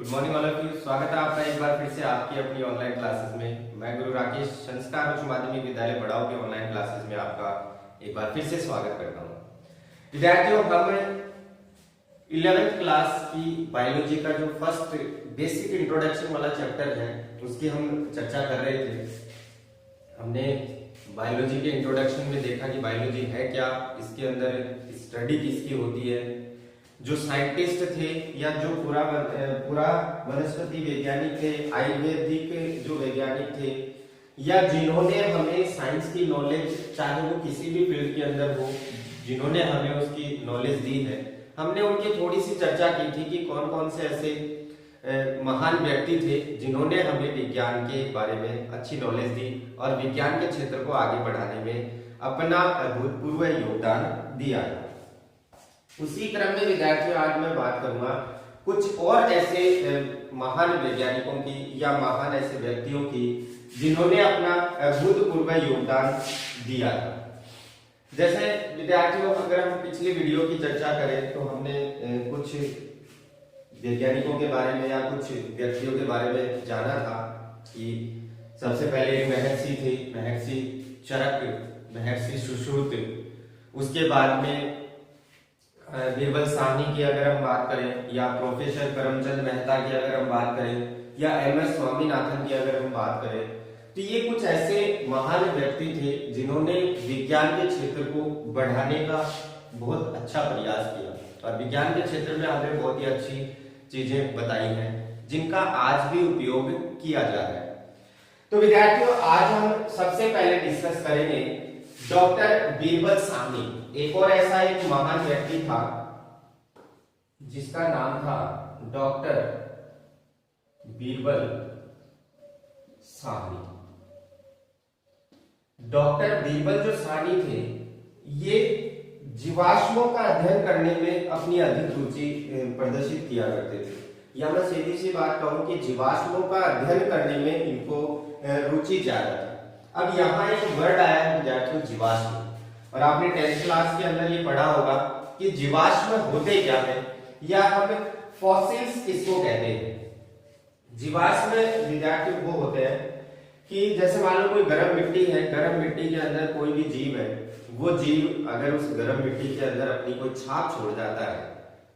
Good morning all of you. स्वागत है आपका एक बार फिर से आपकी अपनी ऑनलाइन क्लासेस में। मैं गुरु राकेश संस्कार उच्च माध्यमिक विद्यालय बड़ाव के ऑनलाइन क्लासेस में आपका एक बार फिर से स्वागत करता हूं। विद्यार्थियों, हम 11th क्लास की बायोलॉजी का जो फर्स्ट बेसिक इंट्रोडक्शन वाला चैप्टर है उसकी हम चर्चा कर रहे थे। हमने बायोलॉजी के इंट्रोडक्शन में देखा कि बायोलॉजी है क्या, इसके अंदर स्टडी किसकी होती है। जो साइंटिस्ट थे या जो पूरा वनस्पति वैज्ञानिक थे, आयुर्वेदिक जो वैज्ञानिक थे, या जिन्होंने हमें साइंस की नॉलेज, चाहे वो किसी भी फील्ड के अंदर हो, जिन्होंने हमें उसकी नॉलेज दी है, हमने उनकी थोड़ी सी चर्चा की थी कि कौन कौन से ऐसे महान व्यक्ति थे जिन्होंने हमें विज्ञान के बारे में अच्छी नॉलेज दी और विज्ञान के क्षेत्र को आगे बढ़ाने में अपना अभूतपूर्व योगदान दिया। उसी क्रम में विद्यार्थियों, आज मैं बात करूंगा कुछ और ऐसे महान वैज्ञानिकों की या महान ऐसे व्यक्तियों की जिन्होंने अपना अभूतपूर्व योगदान दिया था। जैसे विद्यार्थियों, अगर हम पिछली वीडियो की चर्चा करें तो हमने कुछ वैज्ञानिकों के बारे में या कुछ व्यक्तियों के बारे में जाना था कि सबसे पहले महर्षि थे, महर्षि चरक, महर्षि सुश्रुत। उसके बाद में बीरबल साहनी की अगर हम बात करें, या प्रोफेसर करमचंद मेहता की अगर हम बात करें, या एम.एस. स्वामीनाथन की अगर हम बात करें, तो ये कुछ ऐसे महान व्यक्ति थे जिन्होंने विज्ञान के क्षेत्र को बढ़ाने का बहुत अच्छा प्रयास किया और विज्ञान के क्षेत्र में हमें बहुत ही अच्छी चीजें बताई हैं जिनका आज भी उपयोग किया जा रहा है। तो विद्यार्थियों, आज हम सबसे पहले डिस्कस करेंगे डॉक्टर बीरबल साहनी। एक और ऐसा एक महान व्यक्ति था जिसका नाम था डॉक्टर बीरबल साहनी। डॉक्टर बीरबल जो साहनी थे, ये जीवाश्मों का अध्ययन करने में अपनी अधिक रुचि प्रदर्शित किया करते थे। या मैं सीधी सी बात कहूं कि जीवाश्मों का अध्ययन करने में इनको रुचि ज्यादा थी। अब यहाँ एक वर्ड आया है विद्यार्थियों, जीवाश्म, और आपने 10th क्लास के अंदर ये पढ़ा होगा कि जीवाश्म होते क्या है, या हम फॉसिल्स किसको कहते हैं। जीवाश्म विद्यार्थी वो होते हैं कि जैसे मान लो कोई गर्म मिट्टी है, गर्म मिट्टी के अंदर कोई भी जीव है, वो जीव अगर उस गर्म मिट्टी के अंदर अपनी कोई छाप छोड़ जाता है,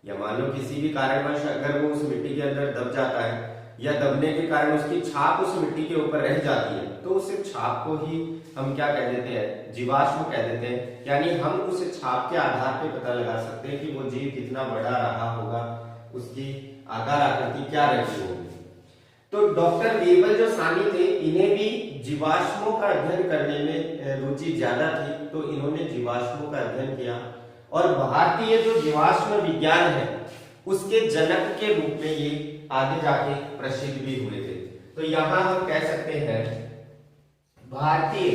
या मान लो किसी भी कारणवश अगर वो उस मिट्टी के अंदर दब जाता है या दबने के कारण उसकी छाप उस मिट्टी के ऊपर रह जाती है, तो उस छाप को ही हम क्या कह देते हैं, जीवाश्म कह देते हैं। यानी हम उस छाप के आधार पे पता लगा सकते हैं कि वो जीव कितना बड़ा रहा होगा, उसकी आकार आकृति क्या रही होगी। तो डॉक्टर बीरबल जो साहनी थे, इन्हें भी जीवाश्मों का अध्ययन करने में रुचि ज्यादा थी, तो इन्होंने जीवाश्मों का अध्ययन किया और भारतीय जो जीवाश्म विज्ञान है उसके जनक के रूप में ये आगे जाके प्रसिद्ध भी हुए थे। तो यहां हम कह सकते हैं भारतीय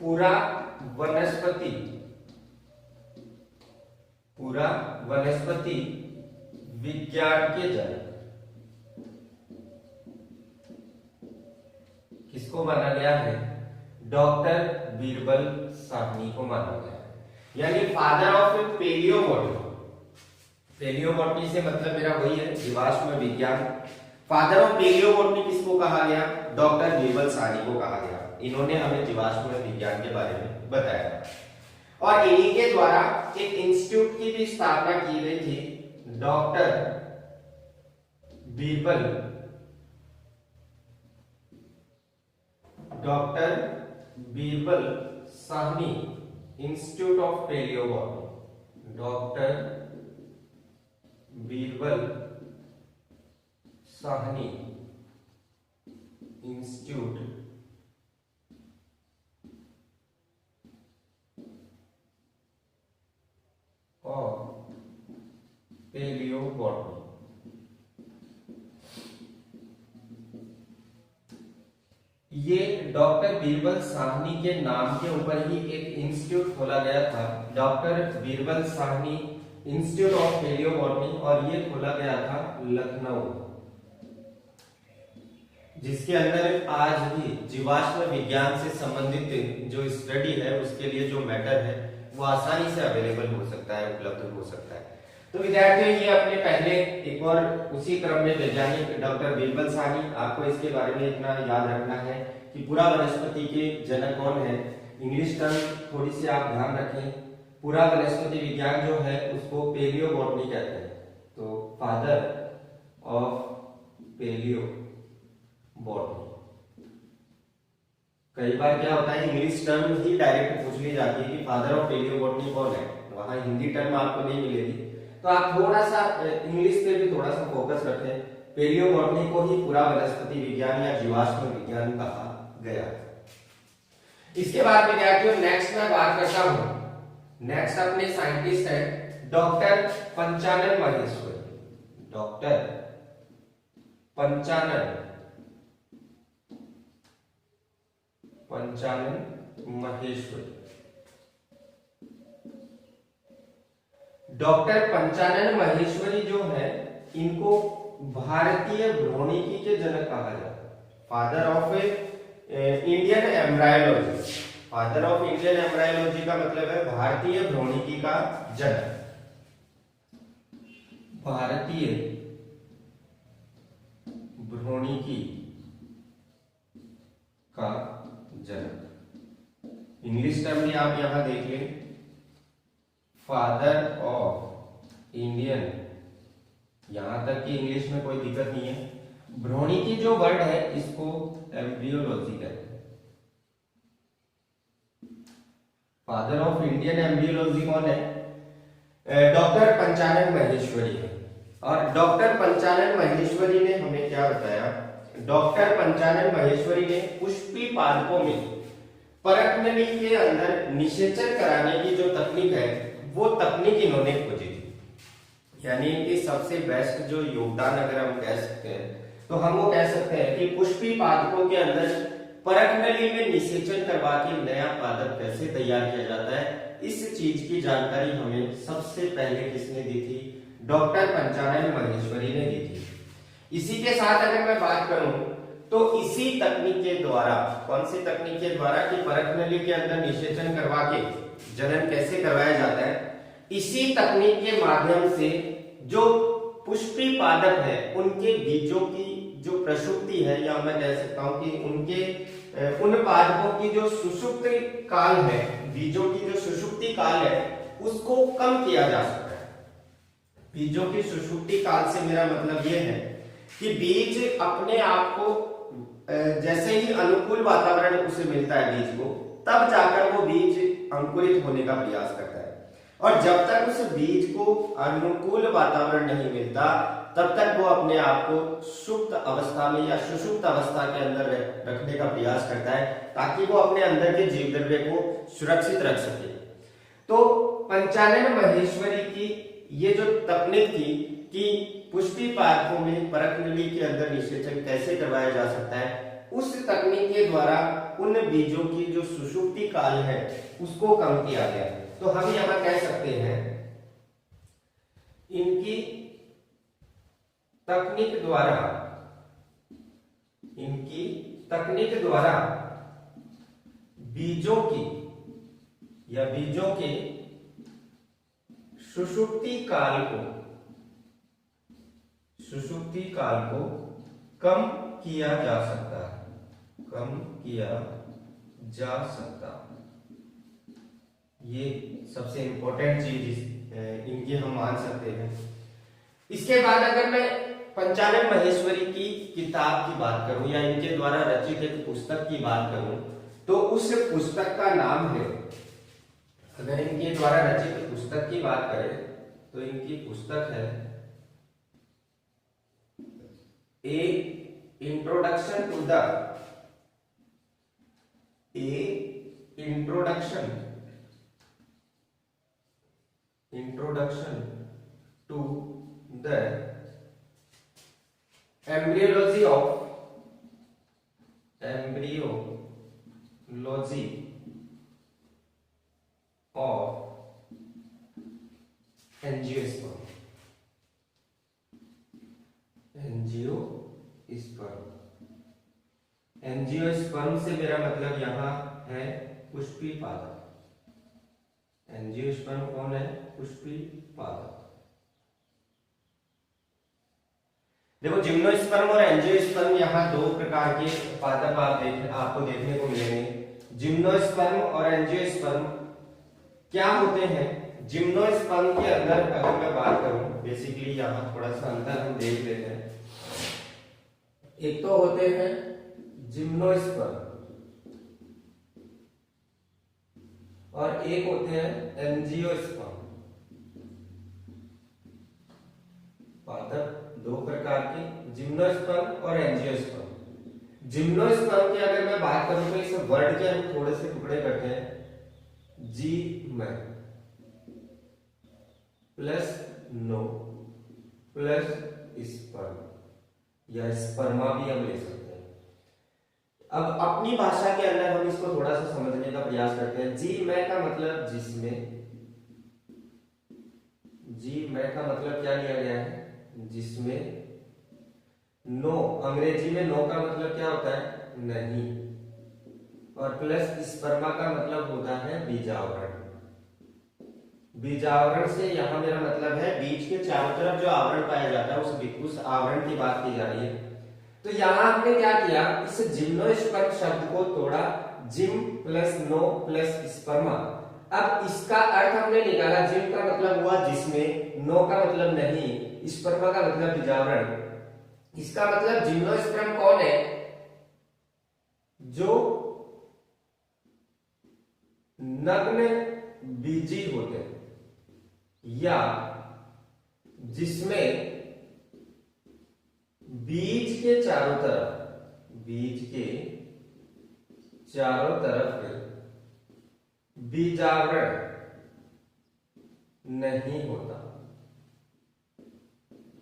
पूरा वनस्पति विज्ञान के जनक किसको माना गया है? डॉक्टर बीरबल साहनी को माना गया है, यानी फादर ऑफ पेलियोबॉटनी। पेलियोबॉटनी से मतलब मेरा वही है, जीवाश्म विज्ञान। फादर ऑफ पेलियोबॉटनी किसको कहा गया? डॉक्टर बीरबल साहनी को कहा गया। इन्होंने हमें जीवाश्म विज्ञान के बारे में बताया और इन्हीं के द्वारा एक इंस्टीट्यूट की भी स्थापना की गई थी, doctor Birbal Sahni institute of palaeobotany. Doctor Birbal Sahni institute of palaeobotany. ये डॉक्टर बीरबल साहनी के नाम के ऊपर ही एक इंस्टीट्यूट खोला गया था, doctor Birbal Sahni institute of palaeobotany, और ये खोला गया था लखनऊ, जिसके अंदर आज भी जीवाश्म विज्ञान से संबंधित जो स्टडी है उसके लिए जो मैटर है वो आसानी से अवेलेबल हो सकता है, उपलब्ध हो सकता है। तो विद्यार्थियों, ये अपने पहले एक और उसी क्रम में वैज्ञानिक डॉक्टर बिरबल साहनी, आपको इसके बारे में इतना याद रखना है कि पूरा वनस्पति के जनक कौन है। इंग्लिश टर्म थोड़ी सी आप ध्यान रखें। पूरा वनस्पति विज्ञान जो है उसको पेलियो बॉटनी कहते हैं। तो फादर ऑफ पेलियो बॉटनी। कई बार क्या होता है, इंग्लिश टर्म ही डायरेक्ट पूछ ली जाती है कि फादर ऑफ पेलियो बॉटनी कौन है, वहां हिंदी टर्म आपको नहीं मिलेगी। तो आप थोड़ा सा इंग्लिश पे भी थोड़ा सा फोकस रखें। पेलियो बॉटनी को ही पूरा वनस्पति विज्ञान या जीवाश्म विज्ञान कहा गया। इसके बाद विद्यार्थियों नेक्स्ट मैं बात करता हूं। नेक्स्ट अपने साइंटिस्ट है doctor Panchanan Maheshwari. Doctor Panchanan Maheshwari. Doctor Panchanan Maheshwari जो है, इनको भारतीय भ्रूणिकी के जनक कहा जाता है। Father of Indian embryology. Father of Indian embryology का मतलब है भारतीय भ्रूणिकी का जनक। भारतीय भ्रूणिकी का जनक। इंग्लिश टर्म भी आप यहां देख लें, फादर ऑफ इंडियन। यहां तक कि इंग्लिश में कोई दिक्कत नहीं है। भ्रूणिकी जो वर्ड है इसको एम्ब्रियोलॉजी कहते हैं। फादर ऑफ इंडियन एम्ब्रियोलॉजी कौन है? डॉक्टर पंचानन महेश्वरी है। और डॉक्टर पंचानन महेश्वरी ने हमें क्या बताया? डॉक्टर पंचानन महेश्वरी ने पुष्पी पादपों में परकनली के अंदर निषेचन कराने की जो तकनीक है वो तकनीक इन्होंने खोजी थी। यानी कि सबसे बेस्ट जो योगदान अगर हम कह सकते हैं तो हम वो कह सकते हैं कि पुष्पी पादपों के अंदर परकनली में निषेचन करवा के नया पादप कैसे तैयार किया जाता है, इस चीज की जानकारी हमें सबसे पहले किसने दी थी? डॉक्टर पंचानन महेश्वरी ने दी थी। इसी के साथ अगर मैं बात करूं तो इसी तकनीक के द्वारा, कौन सी तकनीक के द्वारा कि परकनली के अंदर निषेचन करवा के जनन कैसे करवाया जाता है, इसी तकनीक के माध्यम से जो पुष्पी पादप है उनके बीजों की जो प्रसुप्ति है, या मैं कह सकता हूं कि उनके उन पादपों की जो सुषुप्ति काल है, बीजों की जो सुषुप्ति काल है उसको कम किया जा सकता है। बीजों की सुषुप्ति काल से मेरा मतलब यह है कि बीज अपने आप को जैसे ही अनुकूल वातावरण उसे मिलता है बीज को, तब जाकर वो बीज अंकुरित होने का प्रयास करता है। और जब तक उस बीज को अनुकूल वातावरण नहीं मिलता तब तक वो अपने आप को सुप्त अवस्था में या सुषुप्त अवस्था के अंदर रखने का प्रयास करता है ताकि वो अपने अंदर के जीव द्रव्य को सुरक्षित रख सके। तो पंचानन महेश्वरी की ये जो तकनीक थी कि पुष्पी पादपों में परकनली के अंदर निषेचन कैसे करवाया जा सकता है, उस तकनीक के द्वारा उन बीजों की जो सुषुप्ति काल है उसको कम किया गया। तो हम यहां कह सकते हैं इनकी तकनीक द्वारा बीजों की या बीजों के सुषुप्ति काल को कम किया जा सकता ये सबसे इंपॉर्टेंट चीज इनकी हम मान सकते हैं। इसके बाद अगर मैं पंचानन महेश्वरी की किताब की बात करूं या इनके द्वारा रचित एक पुस्तक की बात करूं तो उस पुस्तक का नाम है, अगर इनके द्वारा रचित पुस्तक की बात करें तो इनकी पुस्तक है a introduction to the embryology of angiosperm। Angiosperm से मेरा मतलब यहां है पुष्पी पादप। एंजियोस्पर्म कौन है? पुष्पी पादप। देखो जिम्नोस्पर्म और एंजियोस्पर्म यहाँ दो प्रकार के पादप आपको देखने को मिलेंगे। जिम्नोस्पर्म और एंजियोस्पर्म क्या होते हैं? जिम्नोस्पर्म के अंदर अगर मैं बात करूं, बेसिकली यहाँ थोड़ा सा अंतर हम देख लेते हैं। एक तो होते हैं जिम्नोस्पर्म और एक होते हैं एंजियोस्पर्म। पादप दो प्रकार के, जिम्नोस्पर्म और एंजियोस्पर्म। जिम्नोस्पर्म की अगर मैं बात करूं तो इस वर्ड के हम थोड़े से टुकड़े करते हैं। जी में प्लस नो प्लस स्पर्म या स्पर्मा भी हम ले सकते हैं। अब अपनी भाषा के अंदर हम इसको थोड़ा सा समझने का प्रयास करते हैं। जी में का मतलब जिसमें, जी में का मतलब क्या लिया गया है? जिसमें। नो, अंग्रेजी में नो का मतलब क्या होता है? नहीं। और प्लस स्पर्मा का मतलब होता है बीजावरण। बीजावरण से यहां मेरा मतलब है बीज के चारों तरफ जो आवरण पाया जाता है उस आवरण की बात की जा रही है। तो यहां हमने क्या किया? इस जिम्नोस्पर्म शब्द को तोड़ा, जिम प्लस नो प्लस स्पर्मा। अब इसका अर्थ हमने निकाला। जिम का मतलब हुआ जिसमें, नो का मतलब नहीं, स्पर्मा का मतलब बीजावरण। इसका मतलब जिम्नोस्पर्म कौन है? जो नग्न बीजी होते हैं या जिसमें बीज के चारों तरफ, बीज के चारों तरफ बीजावरण नहीं होता।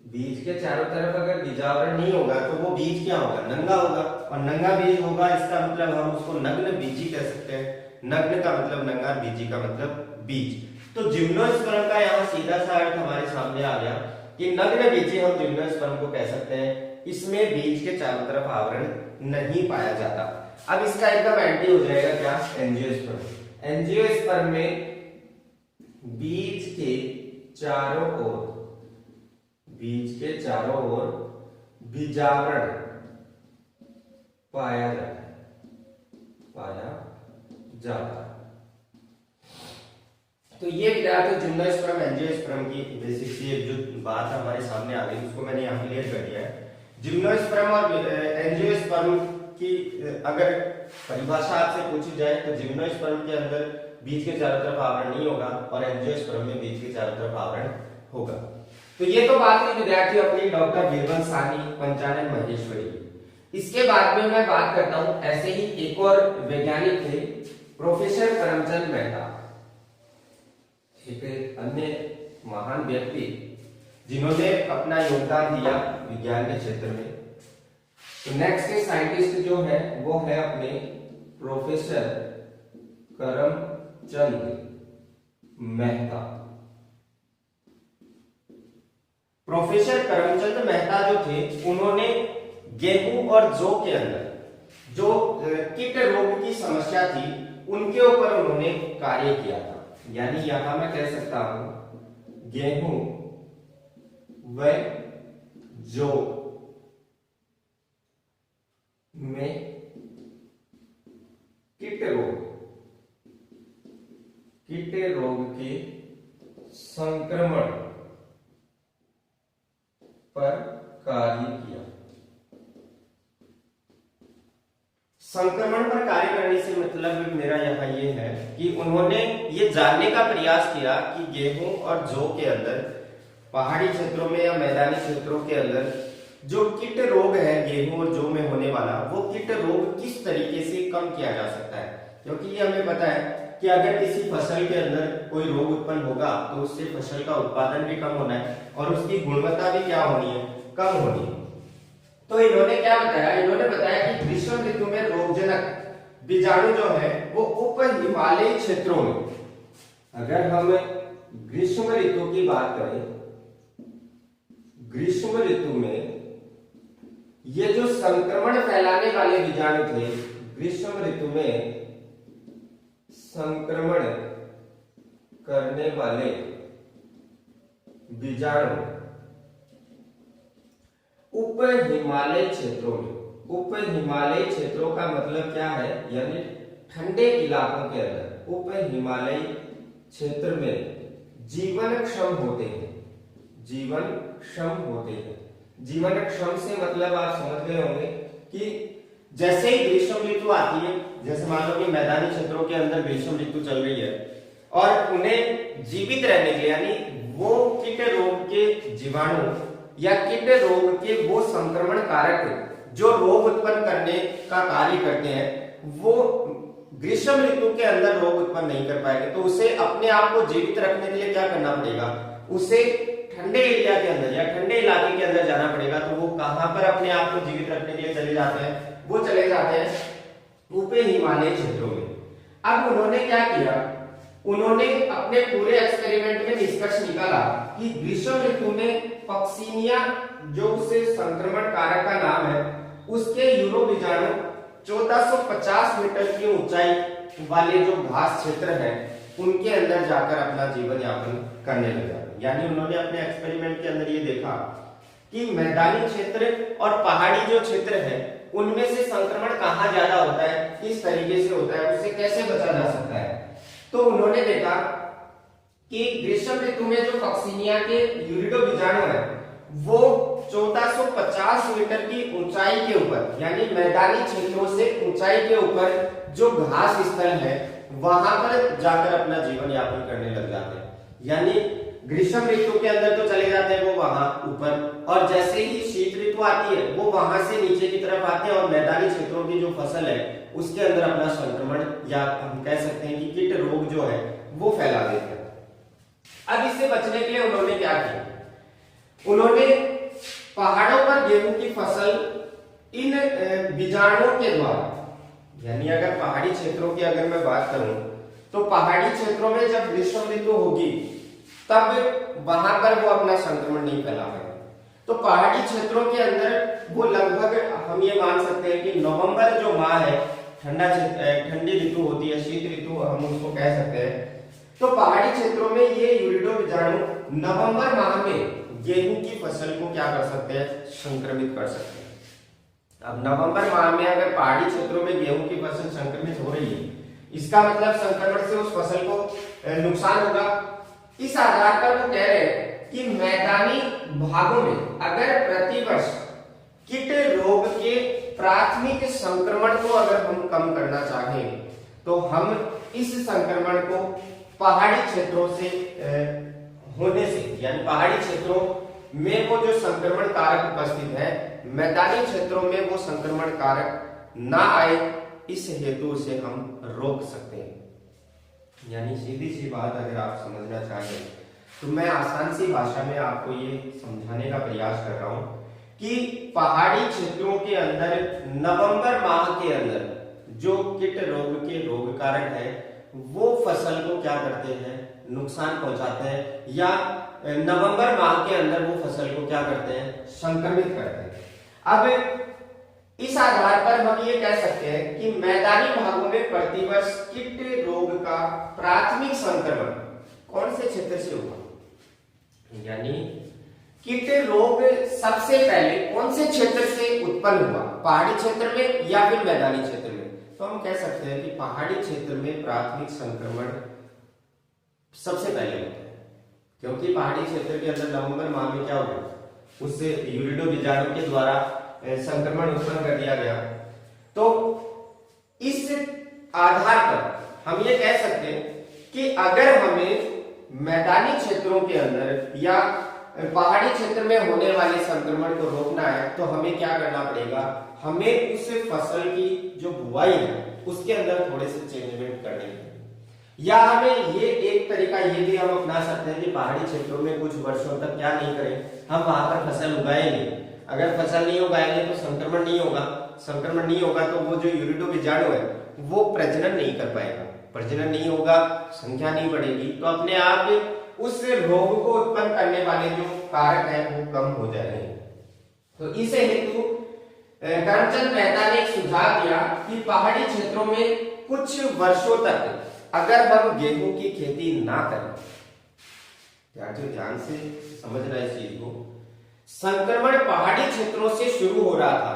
बीज के चारों तरफ अगर बीजावरण नहीं होगा तो वो बीज क्या होगा? नंगा होगा। और नंगा बीज होगा, इसका मतलब हम उसको नग्न बीजी कह सकते हैं। नग्न का मतलब नंगा, बीजी का मतलब बीज। तो जिम्नोस्पर्म का यहाँ सीधा सा अर्थ हमारे सामने आ गया कि नग्न बीजी हम जिम्नोस्पर्म को कह सकते हैं। इसमें बीज के चारों तरफ आवरण नहीं पाया जाता। अब इसका एकदम एंटी हो जाएगा क्या? एंजियोस्पर्म। एंजियोस्पर्म में बीज के चारों ओर, बीज के चारों ओर बीजावरण पाया जाता है, पाया जाता है। तो ये विद्यार्थी जिम्नोस्पर्म एंजियोस्पर्म की बेसिक सी जो बात हमारे सामने आ गई उसको मैंने यहाँ क्लियर कर दिया है। जिम्नोस्पर्म और एंजियोस्पर्म की अगर परिभाषा आपसे पूछी जाए तो जिम्नोस्पर्म के अंदर बीज के चारों तरफ आवरण नहीं होगा और एंजियोस्पर्म में बीज के चारों तरफ आवरण होगा। तो ये तो बात थी विद्यार्थी अपनी डॉक्टर बीरबल साहनी, पंचानन महेश्वरी। इसके बाद में मैं बात करता हूं ऐसे ही एक और वैज्ञानिक थे, प्रोफेसर करमचंद मेहता, एक अन्य महान व्यक्ति जिन्होंने अपना योगदान दिया विज्ञान के क्षेत्र में। तो नेक्स्ट साइंटिस्ट जो है वो है अपने प्रोफेसर करमचंद मेहता। प्रोफेसर करमचंद मेहता जो थे उन्होंने गेहूं और जौ के अंदर जो कीट रोग की समस्या थी उनके ऊपर उन्होंने कार्य किया था। यानी यहां मैं कह सकता हूं गेहूं व जौ में कीट रोग के संक्रमण पर कार्य किया। संक्रमण पर कार्य करने से मतलब मेरा यहाँ ये है कि उन्होंने ये जानने का प्रयास किया कि गेहूं और जौ के अंदर, पहाड़ी क्षेत्रों में या मैदानी क्षेत्रों के अंदर जो कीट रोग है गेहूं और जौ में होने वाला, वो कीट रोग किस तरीके से कम किया जा सकता है। क्योंकि ये हमें पता है कि अगर किसी फसल के अंदर कोई रोग उत्पन्न होगा तो उससे फसल का उत्पादन भी कम होना है और उसकी गुणवत्ता भी क्या होनी है? कम होनी है। तो इन्होंने क्या बताया? इन्होंने बताया कि ग्रीष्म ऋतु में रोगजनक बीजाणु जो है वो उप हिमालयी क्षेत्रों में, अगर हम ग्रीष्म ऋतु की बात करें, ग्रीष्म ऋतु में ये जो संक्रमण फैलाने वाले बीजाणु थे, ग्रीष्म ऋतु में संक्रमण करने वाले बीजाणु उप हिमालय क्षेत्रों में, उप हिमालय क्षेत्रों का मतलब क्या है, यानी ठंडे इलाकों के अंदर उप हिमालय क्षेत्र में जीवनक्षम होते हैं, जीवनक्षम होते हैं। जीवनक्षम से मतलब आप समझ गए होंगे कि जैसे ही ग्रीष्म ऋतु आती है, जैसे मान लो कि मैदानी क्षेत्रों के अंदर ग्रीष्म ऋतु चल रही है और उन्हें जीवित रहने के लिए, यानी वो कीट रोग के जीवाणु या कीट रोग के वो संक्रमण कारक जो रोग उत्पन्न करने का कार्य करते हैं, वो ग्रीष्म ऋतु के अंदर रोग उत्पन्न नहीं कर पाएंगे। तो उसे अपने आप को जीवित रखने के लिए क्या करना पड़ेगा, उसे ठंडे एरिया के अंदर या ठंडे इलाके के अंदर जाना पड़ेगा। तो वो कहां पर अपने आप को जीवित रखने के लिए चले जाते हैं, वो चले जाते हैं उप हिमालय क्षेत्रों में। अब उन्होंने क्या किया, उन्होंने अपने पूरे एक्सपेरिमेंट में निष्कर्ष निकाला कि ग्रीष्म ऋतु में पक्सिनिया जो उसे संक्रमण कारक का नाम है, उसके यूरो बीजाणु 1450 मीटर की ऊंचाई वाले जो घास क्षेत्र है उनके अंदर जाकर अपना जीवन यापन करने लगा। यानी उन्होंने अपने एक्सपेरिमेंट के अंदर ये देखा कि मैदानी क्षेत्र और पहाड़ी जो क्षेत्र है उनमें से संक्रमण कहाँ ज्यादा होता है, किस तरीके से होता है, उससे कैसे बचा जा सकता है। तो उन्होंने देखा कि ग्रीष्म ऋतु में जो पक्सिनिया के यूरिडो बीजाणु है वो 1450 मीटर की ऊंचाई के ऊपर, यानी मैदानी क्षेत्रों से ऊंचाई के ऊपर जो घास स्थल है वहां पर जाकर अपना जीवन यापन करने लग जाते हैं। यानी ग्रीष्म ऋतु के अंदर तो चले जाते हैं वो वहां ऊपर, और जैसे ही शीत ऋतु आती है वो वहां से नीचे की तरफ आते हैं और मैदानी क्षेत्रों की जो फसल है उसके अंदर अपना संक्रमण या हम कह सकते हैं कि कीट रोग जो है वो फैला देते हैं। अब इससे बचने के लिए उन्होंने क्या किया, उन्होंने पहाड़ों पर गेहूं की फसल इन बीजाणुओं के द्वारा, यानी अगर पहाड़ी क्षेत्रों की अगर मैं बात करूं तो पहाड़ी क्षेत्रों में जब ग्रीष्म ऋतु होगी तब वहां पर वो अपना संक्रमण नहीं फैला पाएंगे। तो पहाड़ी क्षेत्रों के अंदर वो लगभग हम ये मान सकते हैं कि नवंबर जो माह है, ठंडी ऋतु होती है, शीत ऋतु हम उसको कह सकते हैं। तो पहाड़ी क्षेत्रों में ये यूरिडो बीजाणु नवंबर माह में गेहूं की फसल को क्या कर सकते हैं, संक्रमित कर सकते हैं। अब नवंबर माह में अगर पहाड़ी क्षेत्रों में गेहूं की फसल संक्रमित हो रही है, इसका मतलब संक्रमण से उस फसल को नुकसान होगा। इस आधार पर वो कह रहे हैं कि मैदानी भागों में अगर प्रतिवर्ष कीट रोग के प्राथमिक संक्रमण को अगर हम कम करना चाहें तो हम इस संक्रमण को पहाड़ी क्षेत्रों से होने से, यानी पहाड़ी क्षेत्रों में वो जो संक्रमण कारक उपस्थित है, मैदानी क्षेत्रों में वो संक्रमण कारक ना आए, इस हेतु से हम रोक सकते हैं। यानी सीधी सी बात अगर आप समझना चाहें तो मैं आसान सी भाषा में आपको ये समझाने का प्रयास कर रहा हूं कि पहाड़ी क्षेत्रों के अंदर नवंबर माह के अंदर जो कीट रोग के रोग कारक है वो फसल को क्या करते हैं, नुकसान पहुंचाते हैं, या नवंबर माह के अंदर वो फसल को क्या करते हैं, संक्रमित करते हैं। अब इस आधार पर हम ये कह सकते हैं कि मैदानी भागों में प्रतिवर्ष कीट रोग का प्राथमिक संक्रमण कौन से क्षेत्र से होगा, यानी कीट रोग सबसे पहले कौन से क्षेत्र से उत्पन्न हुआ, पहाड़ी क्षेत्र में या फिर मैदानी क्षेत्र में। तो हम कह सकते हैं कि पहाड़ी क्षेत्र में प्राथमिक संक्रमण सबसे पहले होता है, क्योंकि पहाड़ी क्षेत्र के अंदर नवंबर माह में क्या होगा, उससे यूरिडो बीजाणु के द्वारा संक्रमण उत्पन्न कर दिया गया। तो इस आधार पर हम ये कह सकते हैं कि अगर हमें मैदानी क्षेत्रों के अंदर या पहाड़ी क्षेत्र में होने वाले संक्रमण को रोकना है तो हमें क्या करना पड़ेगा, हमें उस फसल की जो बुआई है उसके अंदर थोड़े से चेंजमेंट करने हैं। या हमें ये एक तरीका ये भी हम अपना सकते हैं कि पहाड़ी क्षेत्रों में कुछ वर्षों तक क्या नहीं करें, हम वहां पर फसल उगाएंगे। अगर फसल नहीं उगाएंगे तो संक्रमण नहीं होगा, संक्रमण नहीं होगा तो वो जो यूरिडो बीजाणु है वो प्रजनन नहीं कर पाएगा, प्रजनन नहीं होगा, संख्या नहीं बढ़ेगी, तो अपने आप उस रोग को उत्पन्न करने वाले जो कारक है वो कम हो जाएंगे। तो इसे हेतु करमचंद मेहता ने एक सुझाव दिया कि पहाड़ी क्षेत्रों में कुछ वर्षों तक अगर हम गेहूं की खेती ना करें, ध्यान से समझना इस चीज को, संक्रमण पहाड़ी क्षेत्रों से शुरू हो रहा था,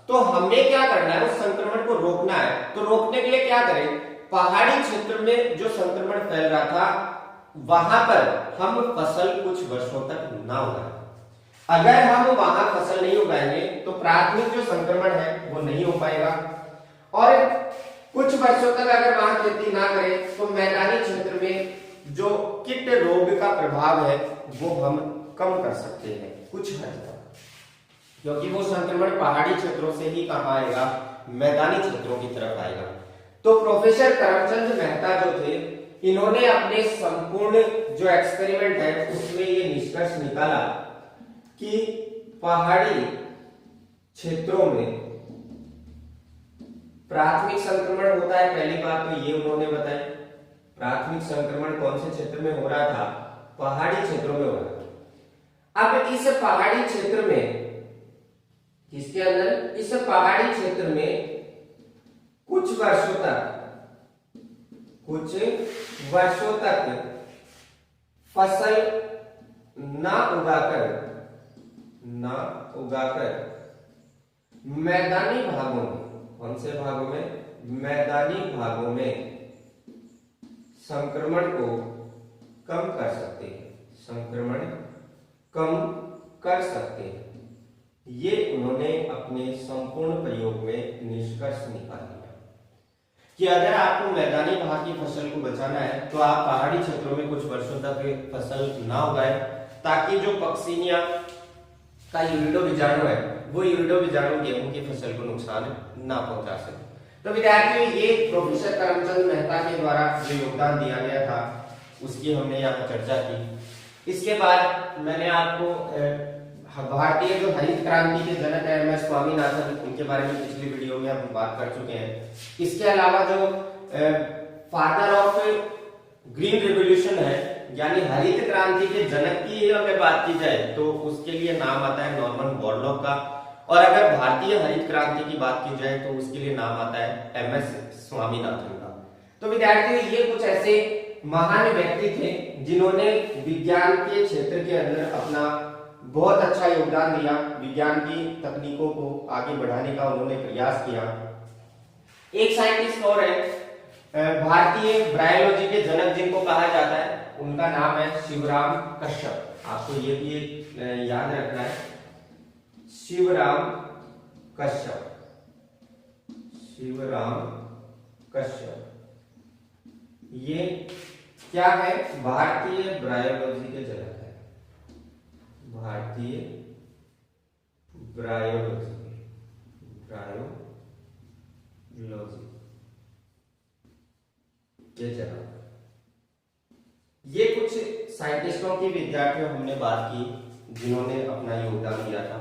तो हमें क्या करना है, उस संक्रमण को रोकना है। तो रोकने के लिए क्या करें, पहाड़ी क्षेत्र में जो संक्रमण फैल रहा था वहां पर हम फसल कुछ वर्षों तक ना उगाएं। अगर हम वहां फसल नहीं उगाएंगे तो प्राथमिक जो संक्रमण है वो नहीं हो पाएगा, और कुछ वर्षों तक अगर वहां खेती ना करें तो मैदानी क्षेत्र में जो कीट रोग का प्रभाव है वो हम कम कर सकते हैं कुछ हद तक, क्योंकि वो संक्रमण पहाड़ी क्षेत्रों से ही कहां आएगा, मैदानी क्षेत्रों की तरफ आएगा। तो प्रोफेसर करमचंद मेहता जो थे, इन्होंने अपने संपूर्ण जो एक्सपेरिमेंट है उसमें ये निष्कर्ष निकाला कि पहाड़ी क्षेत्रों में प्राथमिक संक्रमण होता है। पहली बात तो ये उन्होंने बताई, प्राथमिक संक्रमण कौन से क्षेत्र में हो रहा था, पहाड़ी क्षेत्रों में हो रहा था। अब इस पहाड़ी क्षेत्र में, किसके अंदर, इस पहाड़ी क्षेत्र में कुछ वर्षों तक फसल ना उगाकर मैदानी भागों में, कौन से भागों में, मैदानी भागों में संक्रमण को कम कर सकते हैं, संक्रमण कम कर सकते हैं। ये उन्होंने अपने संपूर्ण प्रयोग में निष्कर्ष निकाल लिया कि अगर आपको मैदानी भाग की फसल को बचाना है तो आप पहाड़ी क्षेत्रों में कुछ वर्षों तक फसल ना उगाएं, ताकि जो पक्सिनिया का यूरिडो बीजाणु है वो यूरिडो बीजाणु गेहूं की फसल को नुकसान ना पहुंचा सके। तो विद्यार्थियों, ये प्रोफेसर करमचंद मेहता के द्वारा जो योगदान दिया गया था उसकी हमने यहाँ चर्चा की। इसके बाद मैंने आपको भारतीय जो हरित क्रांति के जनक है एम एस स्वामीनाथन, उनके बारे में पिछली वीडियो में हम बात कर चुके हैं। इसके अलावा जो फादर ऑफ ग्रीन रिवॉल्यूशन है, यानी हरित क्रांति के जनक की अगर बात की जाए तो उसके लिए नाम आता है नॉर्मन बोरलॉग का, और अगर भारतीय हरित क्रांति की बात की जाए तो उसके लिए नाम आता है एम एस स्वामीनाथन का। तो विद्यार्थियों, ये कुछ ऐसे महान व्यक्ति थे जिन्होंने विज्ञान के क्षेत्र के अंदर अपना बहुत अच्छा योगदान दिया, विज्ञान की तकनीकों को आगे बढ़ाने का उन्होंने प्रयास किया। एक साइंटिस्ट और है भारतीय ब्रायोलॉजी के जनक जिनको कहा जाता है, उनका नाम है शिवराम कश्यप। आपको ये भी याद रखना है, शिवराम कश्यप। ये क्या है, भारतीय ब्रायोलॉजी के जनक है, भारतीय ब्रायोलॉजी के जनक। ये कुछ साइंटिस्टों की, विद्यार्थियों हमने बात की जिन्होंने अपना योगदान दिया था।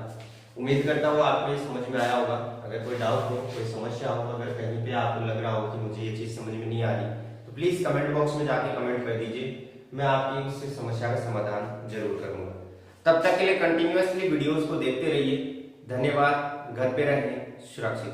उम्मीद करता हूँ आपको ये समझ में आया होगा। अगर कोई डाउट हो, कोई समस्या हो, अगर कहीं पे आपको लग रहा हो कि मुझे ये चीज समझ में नहीं आ रही, तो प्लीज कमेंट बॉक्स में जाके कमेंट कर दीजिए, मैं आपकी उस समस्या का समाधान जरूर करूंगा। तब तक के लिए कंटिन्यूअसली वीडियोस को देखते रहिए। धन्यवाद। घर पे रहें सुरक्षित।